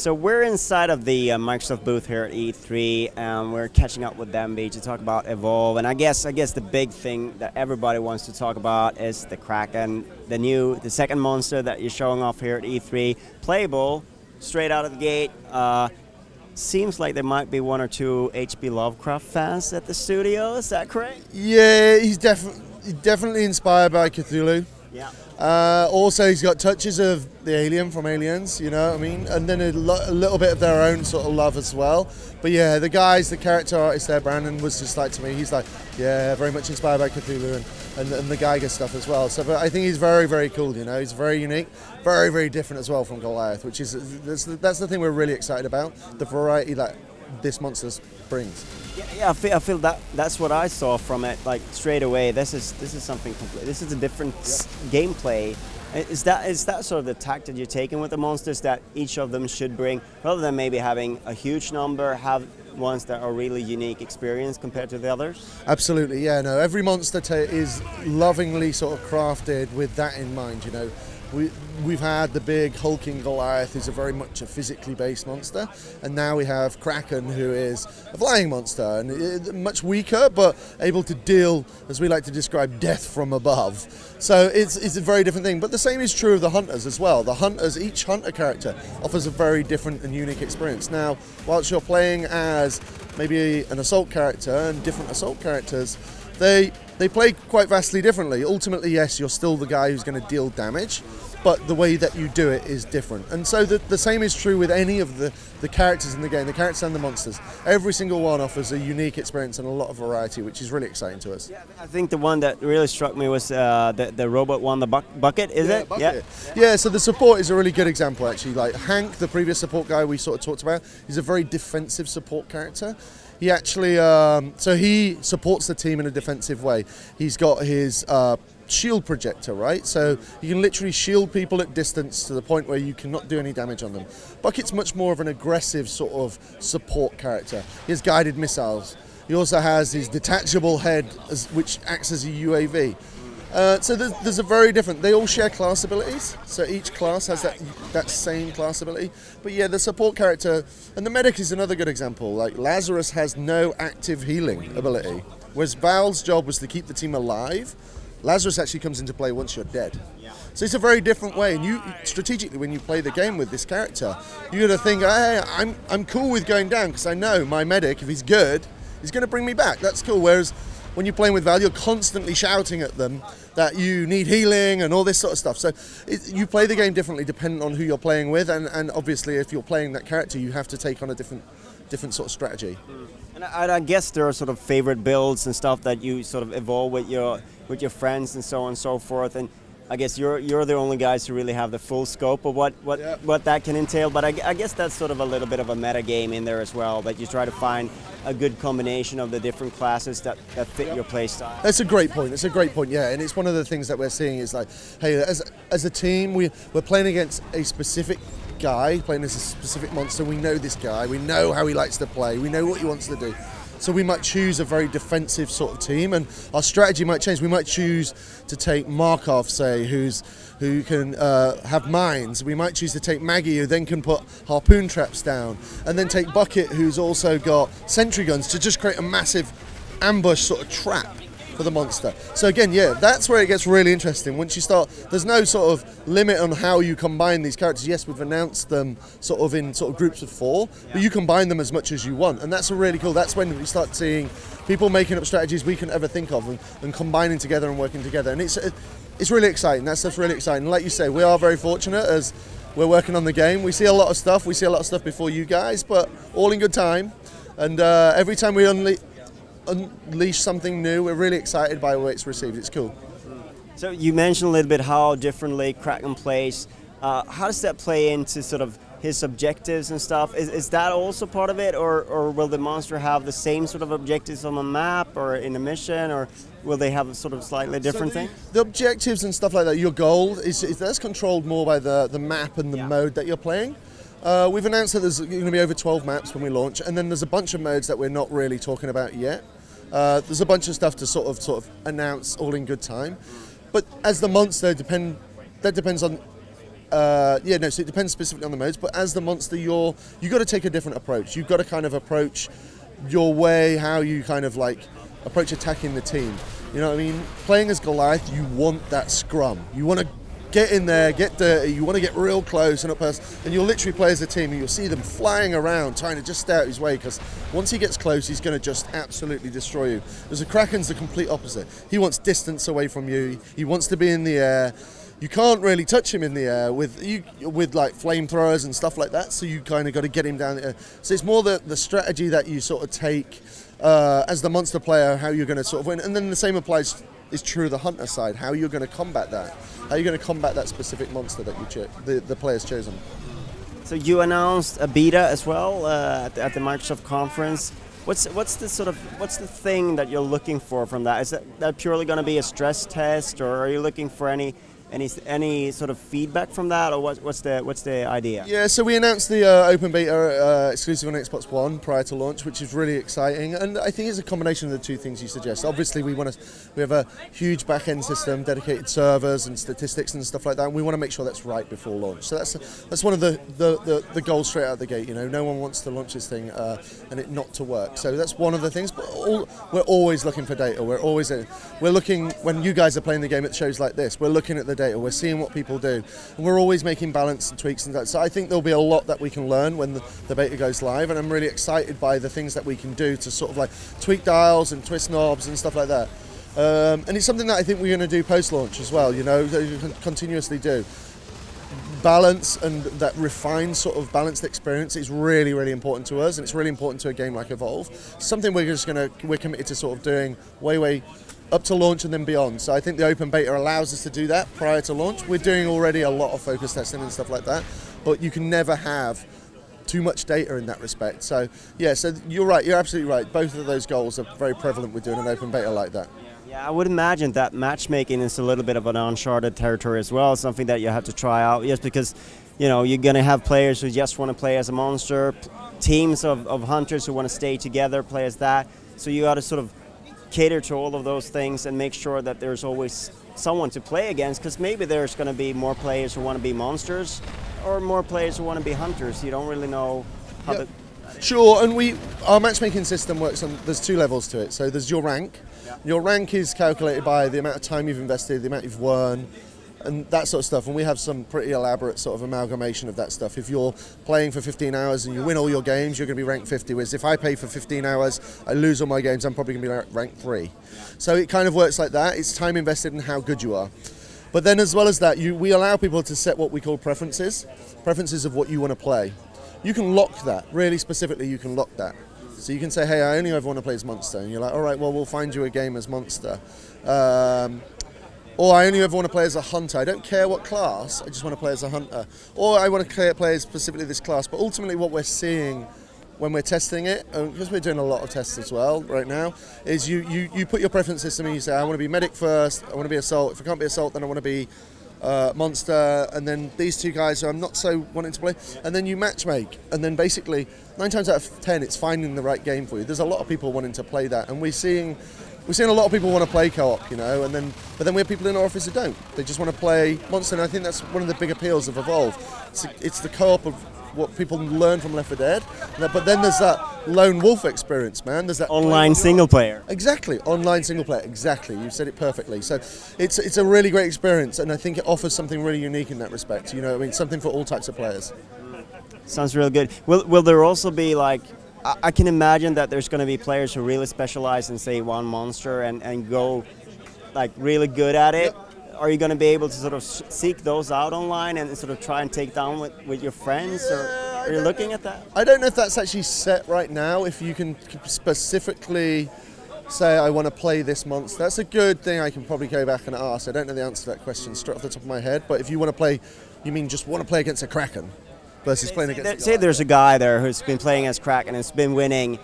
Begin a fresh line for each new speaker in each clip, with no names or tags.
So we're inside of the Microsoft booth here at E3, and we're catching up with Denby to talk about Evolve. And I guess the big thing that everybody wants to talk about is the Kraken, the second monster that you're showing off here at E3. Playable, straight out of the gate. Seems like there might be one or two H.P. Lovecraft fans at the studio. Is that correct?
Yeah, he's definitely inspired by Cthulhu.
Yeah.
Also, he's got touches of the alien from Aliens, you know what I mean? And then a little bit of their own sort of love as well. But yeah, the character artist there, Brandon, was just like to me, he's like, yeah, very much inspired by Cthulhu and the Geiger stuff as well. So but I think he's very, very cool, you know? He's very unique, very, very different as well from Goliath, which is, that's the thing we're really excited about, the variety that this monster brings.
Yeah, I feel that's what I saw from it. Like straight away, this is something complete. This is a different gameplay. Is that sort of the tact that you're taking with the monsters, that each of them should bring, rather than maybe having a huge number, have ones that are really unique experience compared to the others?
Absolutely, yeah. No, every monster is lovingly sort of crafted with that in mind. You know, we've had the big hulking Goliath, who's very much a physically based monster, and now we have Kraken, who is a flying monster and much weaker, but able to deal, as we like to describe, death from above. So it's a very different thing. But the same is true of the hunters as well. The hunters, each hunter character offers a very different and unique experience. Now, whilst you're playing as maybe an assault character and different assault characters, they play quite vastly differently. Ultimately, yes, you're still the guy who's going to deal damage, but the way that you do it is different. And so the same is true with any of the characters in the game, the characters and the monsters. Every single one offers a unique experience and a lot of variety, which is really exciting to us.
Yeah, I think the one that really struck me was the robot one, the bucket, is it?
Bucket. Yeah, so the support is a really good example, actually. Like Hank, the previous support guy we sort of talked about, he's a very defensive support character. He actually, so he supports the team in a defensive way. He's got his shield projector, right? So you can literally shield people at distance to the point where you cannot do any damage on them. Bucket's much more of an aggressive sort of support character. He has guided missiles. He also has his detachable head, which acts as a UAV. So there's a very different, they all share class abilities, so each class has that same class ability. But yeah, the support character, and the medic is another good example. Like Lazarus has no active healing ability, whereas Val's job was to keep the team alive. Lazarus actually comes into play once you're dead. So it's a very different way, and you strategically, when you play the game with this character, you got to think, hey, I'm cool with going down because I know my medic, if he's good, he's going to bring me back. That's cool. Whereas when you're playing with Val, you're constantly shouting at them that you need healing and all this sort of stuff. So you play the game differently depending on who you're playing with, and obviously if you're playing that character, you have to take on a different sort of strategy.
And I guess there are sort of favorite builds and stuff that you sort of evolve with your friends and so on and so forth. And I guess you're the only guys who really have the full scope of what that can entail. But I guess that's sort of a little bit of a meta game in there as well, that you try to find a good combination of the different classes that fit your play style.
That's a great point. It's a great point, yeah. And it's one of the things that we're seeing is like, hey, as a team, we're playing against a specific guy, playing as a specific monster. We know this guy. We know how he likes to play. We know what he wants to do. So we might choose a very defensive sort of team, and our strategy might change. We might choose to take Markov, say, who can have mines. We might choose to take Maggie, who then can put harpoon traps down, and then take Bucket, who's also got sentry guns, to just create a massive ambush sort of trap for the monster. So again, yeah, that's where it gets really interesting. Once you start, there's no sort of limit on how you combine these characters. Yes, we've announced them sort of in sort of groups of 4, but you combine them as much as you want, and that's really cool. That's when we start seeing people making up strategies we can ever think of and combining together and working together, and it's really exciting. That stuff's really exciting. And like you say, we are very fortunate as we're working on the game. We see a lot of stuff. We see a lot of stuff before you guys, but all in good time. And every time we unleash something new, we're really excited by the way it's received. It's cool.
So you mentioned a little bit how differently Kraken plays. How does that play into sort of his objectives and stuff? Is that also part of it, or will the monster have the same sort of objectives on the map or in a mission, or will they have a sort of slightly different thing?
The objectives and stuff like that, your goal is that's controlled more by the map and the mode that you're playing. We've announced that there's going to be over 12 maps when we launch, and then there's a bunch of modes that we're not really talking about yet. There's a bunch of stuff to sort of announce all in good time. But as the monster, that depends on yeah, no, so it depends specifically on the modes, but as the monster, you got to take a different approach. You've got to kind of approach your way, how you kind of like approach attacking the team. You know what I mean? Playing as Goliath, you want that scrum. You want to get in there, get dirty, you want to get real close and up close, and you'll literally play as a team and you'll see them flying around trying to just stay out his way, because once he gets close he's going to just absolutely destroy you. Whereas the Kraken's the complete opposite. He wants distance away from you, he wants to be in the air. You can't really touch him in the air with like flamethrowers and stuff like that, so you kind of got to get him down the air. So it's more the strategy that you sort of take as the monster player, how you're going to sort of win, and then the same applies is true of the hunter side, how you're going to combat that. How you're going to combat that specific monster that the player's chosen.
So you announced a beta as well at the Microsoft conference. What's the thing that you're looking for from that? Is that purely going to be a stress test, or are you looking for any sort of feedback from that, or what's the idea? Yeah,
so we announced the open beta exclusive on Xbox One prior to launch, which is really exciting, and I think it's a combination of the two things you suggest. Obviously, we have a huge back-end system, dedicated servers and statistics and stuff like that, and we want to make sure that's right before launch. So that's one of the goals straight out of the gate. You know, no one wants to launch this thing and it not to work. So that's one of the things. But we're always looking for data. We're looking, when you guys are playing the game at shows like this, we're looking at the data, we're seeing what people do, and we're always making balance and tweaks and that. So I think there'll be a lot that we can learn when the beta goes live, and I'm really excited by the things that we can do to sort of like tweak dials and twist knobs and stuff like that. And it's something that I think we're going to do post-launch as well, you know, that you can continuously do. Balance and that refined sort of balanced experience is really, really important to us, and it's really important to a game like Evolve. Something we're committed to sort of doing way up to launch and then beyond. So I think the open beta allows us to do that prior to launch. We're doing already a lot of focus testing and stuff like that, but you can never have too much data in that respect. So yeah, so you're right, you're absolutely right. Both of those goals are very prevalent with doing an open beta like that.
Yeah, I would imagine that matchmaking is a little bit of an uncharted territory as well, something that you have to try out, just because, you know, you're going to have players who just want to play as a monster, teams of hunters who want to stay together, play as that. So you got to sort of cater to all of those things and make sure that there's always someone to play against, because maybe there's going to be more players who want to be monsters or more players who want to be hunters. You don't really know how
yep. Sure, and our matchmaking system works on, there's two levels to it. So there's your rank. Yeah. Your rank is calculated by the amount of time you've invested, the amount you've won, and that sort of stuff, and we have some pretty elaborate sort of amalgamation of that stuff. If you're playing for 15 hours and you win all your games, you're going to be ranked 50, whereas if I play for 15 hours, I lose all my games, I'm probably going to be ranked 3. So it kind of works like that. It's time invested in how good you are. But then as well as that, we allow people to set what we call preferences of what you want to play. You can lock that, really specifically you can lock that. So you can say, hey, I only ever want to play as Monster, and you're like, all right, well, we'll find you a game as Monster. Or I only ever want to play as a hunter. I don't care what class, I just want to play as a hunter. Or I want to play specifically this class. But ultimately what we're seeing when we're testing it, because we're doing a lot of tests as well right now, is you put your preference system and you say, I want to be medic first, I want to be assault. If I can't be assault, then I want to be monster, and then these two guys who I'm not so wanting to play, and then you matchmake, and then basically 9 times out of 10 it's finding the right game for you. There's a lot of people wanting to play that, and we're seeing a lot of people want to play co-op, you know, but then we have people in our office who don't. They just want to play Monster, and I think that's one of the big appeals of Evolve. It's the co-op of what people learn from Left 4 Dead, but then there's that lone wolf experience, man. There's that
online single player.
Exactly, online single player. Exactly, you said it perfectly. So it's a really great experience, and I think it offers something really unique in that respect. You know, I mean, something for all types of players.
Sounds real good. Will there also be like? I can imagine that there's going to be players who really specialize in, say, one monster and go like really good at it. Yep. Are you going to be able to sort of seek those out online and sort of try and take down with your friends? Or are you looking at that?
I don't know if that's actually set right now, if you can specifically say, I want to play this monster. That's a good thing I can probably go back and ask. I don't know the answer to that question straight off the top of my head, but if you want to play, you mean just want to play against a Kraken versus playing against
Say there's a guy there who's been playing as Kraken and has been winning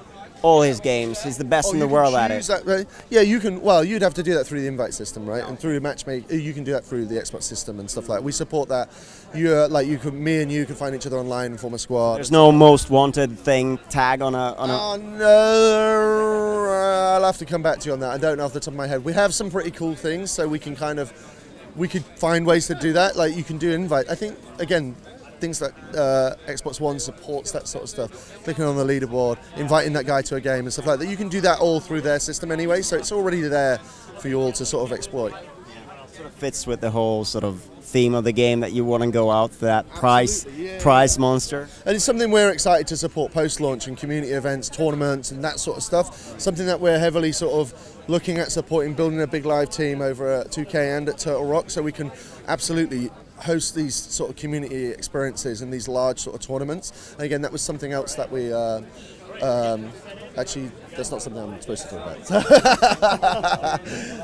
all his games. He's the best in the world at it.
That, right? Yeah, you can. Well, you'd have to do that through the invite system, right? And through matchmake, you can do that through the Xbox system and stuff like that. We support that. Me and you can find each other online and form a squad.
There's no most wanted thing tag on a.
Oh no! I'll have to come back to you on that. I don't know off the top of my head. We have some pretty cool things, so we can kind of we could find ways to do that. Like you can do invite. I think again, things that Xbox One supports, that sort of stuff. Clicking on the leaderboard, inviting that guy to a game and stuff like that. You can do that all through their system anyway, so it's already there for you all to sort of exploit.
Sort of fits with the whole sort of theme of the game that you want to go out for that prize monster.
And it's something we're excited to support post-launch and community events, tournaments and that sort of stuff. Something that we're heavily sort of looking at supporting, building a big live team over at 2K and at Turtle Rock, so we can absolutely host these sort of community experiences and these large sort of tournaments. And again, that was something else that we actually, that's not something I'm supposed to talk about.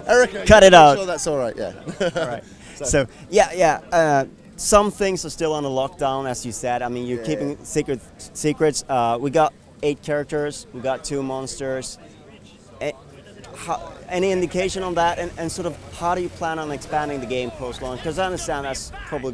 Erica,
cut it out.
Sure, that's all right. Yeah.
All right. So yeah. Some things are still under lockdown, as you said. I mean, you're keeping secrets. We got 8 characters. We got 2 monsters. Any indication on that, and sort of how do you plan on expanding the game post-launch? Because I understand that's probably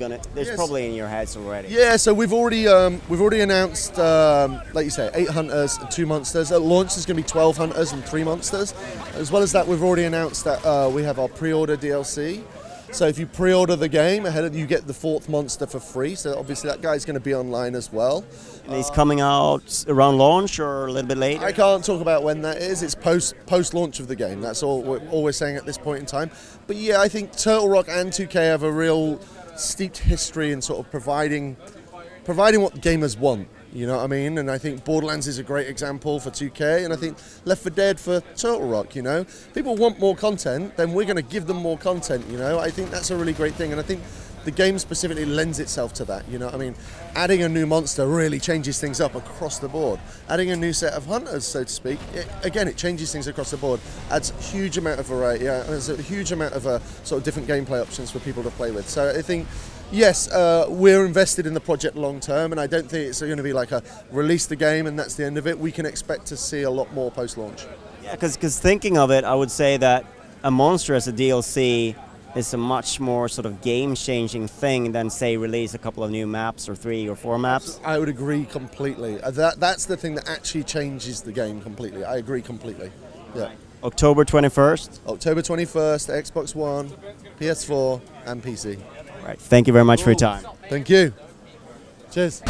probably in your heads already.
Yeah, so we've already announced, like you say, 8 hunters and 2 monsters. At launch, there's going to be 12 hunters and 3 monsters. As well as that, we've already announced that we have our pre-order DLC. So if you pre-order the game ahead of, you get the 4th monster for free. So obviously that guy's going to be online as well.
And he's coming out around launch or a little bit later?
I can't talk about when that is. It's post-launch of the game. That's all we're saying at this point in time. But yeah, I think Turtle Rock and 2K have a real steeped history in sort of providing what gamers want. You know what I mean? And I think Borderlands is a great example for 2K, and I think Left 4 Dead for Turtle Rock, you know? People want more content, then we're going to give them more content, you know? I think that's a really great thing, and I think the game specifically lends itself to that, you know what I mean? Adding a new monster really changes things up across the board. Adding a new set of hunters, so to speak, it changes things across the board. Adds a huge amount of variety, there's a huge amount of sort of different gameplay options for people to play with. So I think, yes, we're invested in the project long term, and I don't think it's going to be like a release the game and that's the end of it. We can expect to see a lot more post-launch.
Yeah, because thinking of it, I would say that a monster as a DLC is a much more sort of game-changing thing than, say, release a couple of new maps or 3 or 4 maps.
I would agree completely. That's the thing that actually changes the game completely. I agree completely. Yeah.
October 21st?
October 21st, Xbox One, PS4, and PC.
All right. Thank you very much for your time.
Thank you. Cheers.